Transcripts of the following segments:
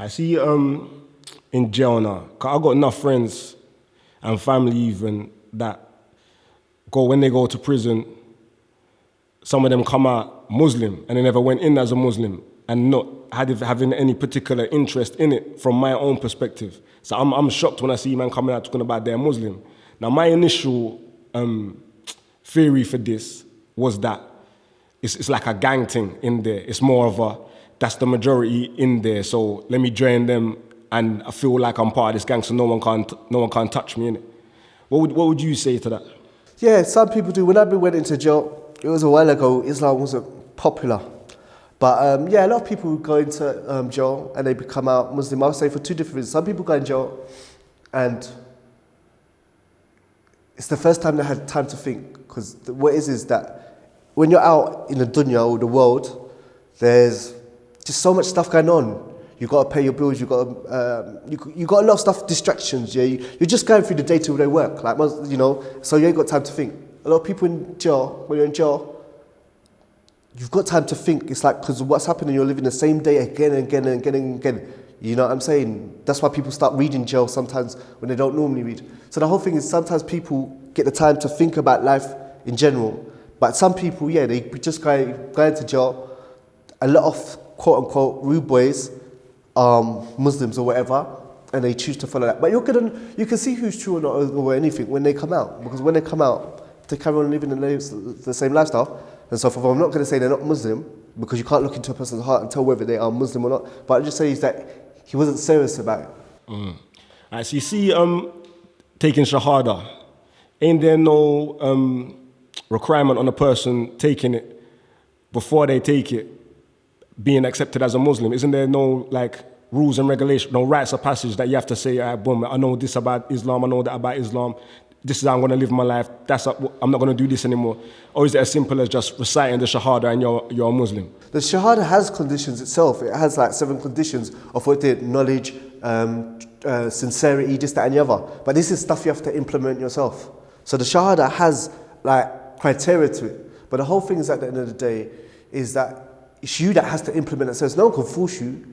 I see in jail now, 'cause I got enough friends and family even that when they go to prison, some of them come out Muslim and they never went in as a Muslim and not having any particular interest in it from my own perspective. So I'm shocked when I see man coming out talking about they're Muslim. Now my initial theory for this was that it's like a gang thing in there. It's more of that's the majority in there, so let me join them and I feel like I'm part of this gang, so no one can touch me, innit? What would you say to that? Yeah, some people do. When I went into jail, it was a while ago, Islam wasn't popular. But yeah, a lot of people go into jail and they become out Muslim. I would say for two different reasons. Some people go in jail and it's the first time they had time to think. Because what is that when you're out in the dunya or the world, there's just so much stuff going on. You got to pay your bills. You got a lot of stuff, distractions. Yeah, you're just going through the day-to-day work, like you know. So you ain't got time to think. A lot of people in jail, when you're in jail, you've got time to think. It's like because what's happening, you're living the same day again and again and again and again. You know what I'm saying? That's why people start reading jail sometimes when they don't normally read. So the whole thing is sometimes people get the time to think about life in general. But some people, yeah, they just go into jail. A lot of quote-unquote rude boys, Muslims or whatever, and they choose to follow that. But you can see who's true or not or anything when they come out. Because when they come out, they carry on living the same lifestyle. And so I'm not going to say they're not Muslim, because you can't look into a person's heart and tell whether they are Muslim or not. But I just say is that he wasn't serious about it. Right, so you see, taking Shahada, ain't there no requirement on a person taking it before they take it, being accepted as a Muslim? Isn't there no rules and regulations, no rites of passage that you have to say, all right, boom, I know this about Islam, I know that about Islam, this is how I'm going to live my life, I'm not going to do this anymore? Or is it as simple as just reciting the Shahada and you're a Muslim? The Shahada has conditions itself. It has 7 conditions of what it knowledge, sincerity, this, that and the other. But this is stuff you have to implement yourself. So the Shahada has criteria to it. But the whole thing is at the end of the day is that it's you that has to implement it. So no one can force you,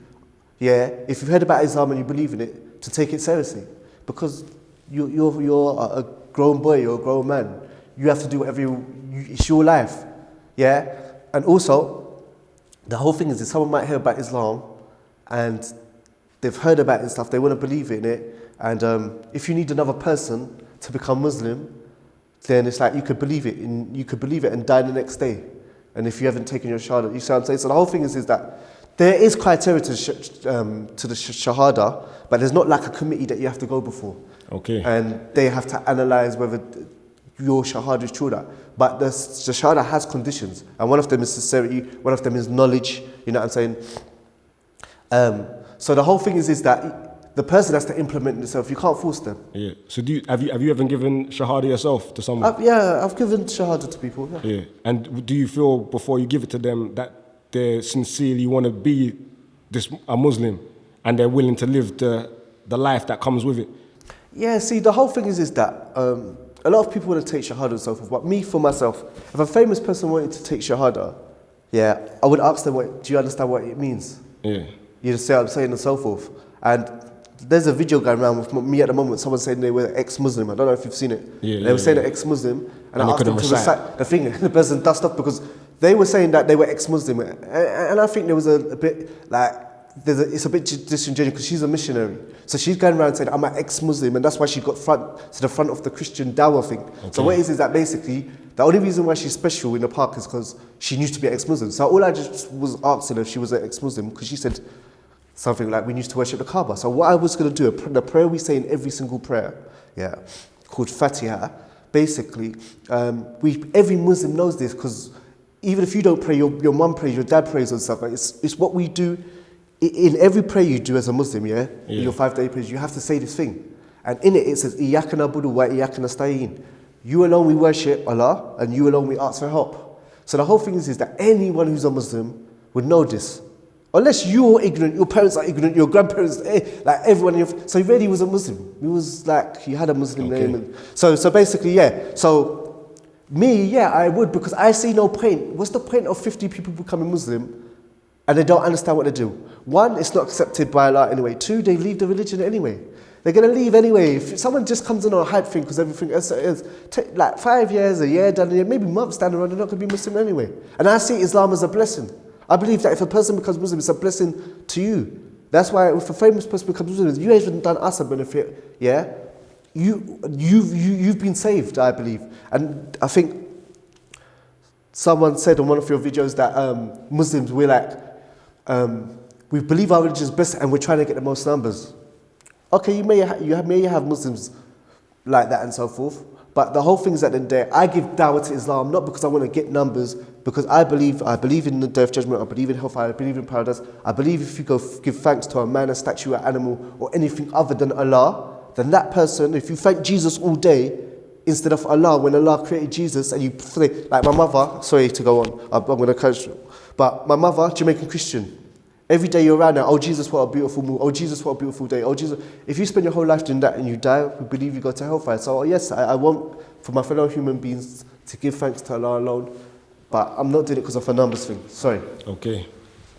if you've heard about Islam and you believe in it, to take it seriously. Because you're a grown boy, you're a grown man. You have to do whatever it's your life. Yeah? And also, the whole thing is that someone might hear about Islam and they've heard about it and stuff, they want to believe in it. And if you need another person to become Muslim, then it's like you could believe it and die the next day. And if you haven't taken your Shahada, you see what I'm saying? So the whole thing is that there is criteria to the Shahada, but there's not a committee that you have to go before. Okay. And they have to analyze whether your Shahada is true or not. But the Shahada has conditions. And one of them is sincerity, one of them is knowledge, you know what I'm saying? So the whole thing is that the person has to implement it themselves. You can't force them. Yeah. So have you ever given Shahada yourself to someone? I've given Shahada to people. Yeah. And do you feel before you give it to them that they sincerely want to be a Muslim and they're willing to live the life that comes with it? Yeah. See, the whole thing is that a lot of people want to take Shahada and so forth. But me, for myself, if a famous person wanted to take Shahada, I would ask them, do you understand what it means? Yeah. You just say what I'm saying and so forth. And there's a video going around with me at the moment, someone saying they were ex-Muslim. I don't know if you've seen it. They were saying they're ex-Muslim, and I asked them to recite the thing. The person dust off because they were saying that they were ex-Muslim. And I think there was a bit it's a bit disingenuous because she's a missionary. So she's going around saying, I'm an ex-Muslim, and that's why she got to the front of the Christian dawah thing. Okay. So what is that basically, the only reason why she's special in the park is because she used to be ex-Muslim. So all I just was asking her if she was an ex-Muslim, because she said something like, we used to worship the Kaaba. So what I was going to do, the prayer we say in every single prayer, called Fatiha, basically, every Muslim knows this, because even if you don't pray, your mum prays, your dad prays and stuff. It's what we do. In every prayer you do as a Muslim, in your 5-day prayers, you have to say this thing. And in it says, Iyyaka na'budu wa iyyaka nasta'in. You alone we worship Allah, and you alone we ask for help. So the whole thing is that anyone who's a Muslim would know this. Unless you're ignorant, your parents are ignorant, your grandparents, everyone. So he really was a Muslim. He was he had a Muslim name. And so basically, So me, I would, because I see no point. What's the point of 50 people becoming Muslim and they don't understand what they do. One, it's not accepted by Allah anyway. Two, they leave the religion anyway. They're going to leave anyway. If someone just comes in on a hype thing because everything else is, like 5 years, a year down the year, maybe months down the road, they're not going to be Muslim anyway. And I see Islam as a blessing. I believe that if a person becomes Muslim, it's a blessing to you. That's why if a famous person becomes Muslim, you haven't done us a benefit, yeah? You've been saved, I believe. And I think someone said on one of your videos that Muslims, we're like, we believe our religion is best and we're trying to get the most numbers. Okay, you may have Muslims like that and so forth, but the whole thing is that in there, I give dawah to Islam not because I want to get numbers, because I believe in the Day of Judgment, I believe in hellfire, I believe in paradise. I believe if you go give thanks to a man, a statue, an animal, or anything other than Allah, then that person, if you thank Jesus all day instead of Allah, when Allah created Jesus, and you pray, like my mother, sorry to go on, I'm going to catch, but my mother, Jamaican Christian. Every day you're around now, oh Jesus, what a beautiful moon, oh Jesus, what a beautiful day, oh Jesus. If you spend your whole life doing that and you die, we believe you go to hellfire. So yes, I want for my fellow human beings to give thanks to Allah alone, but I'm not doing it because of a numbers thing, sorry. Okay.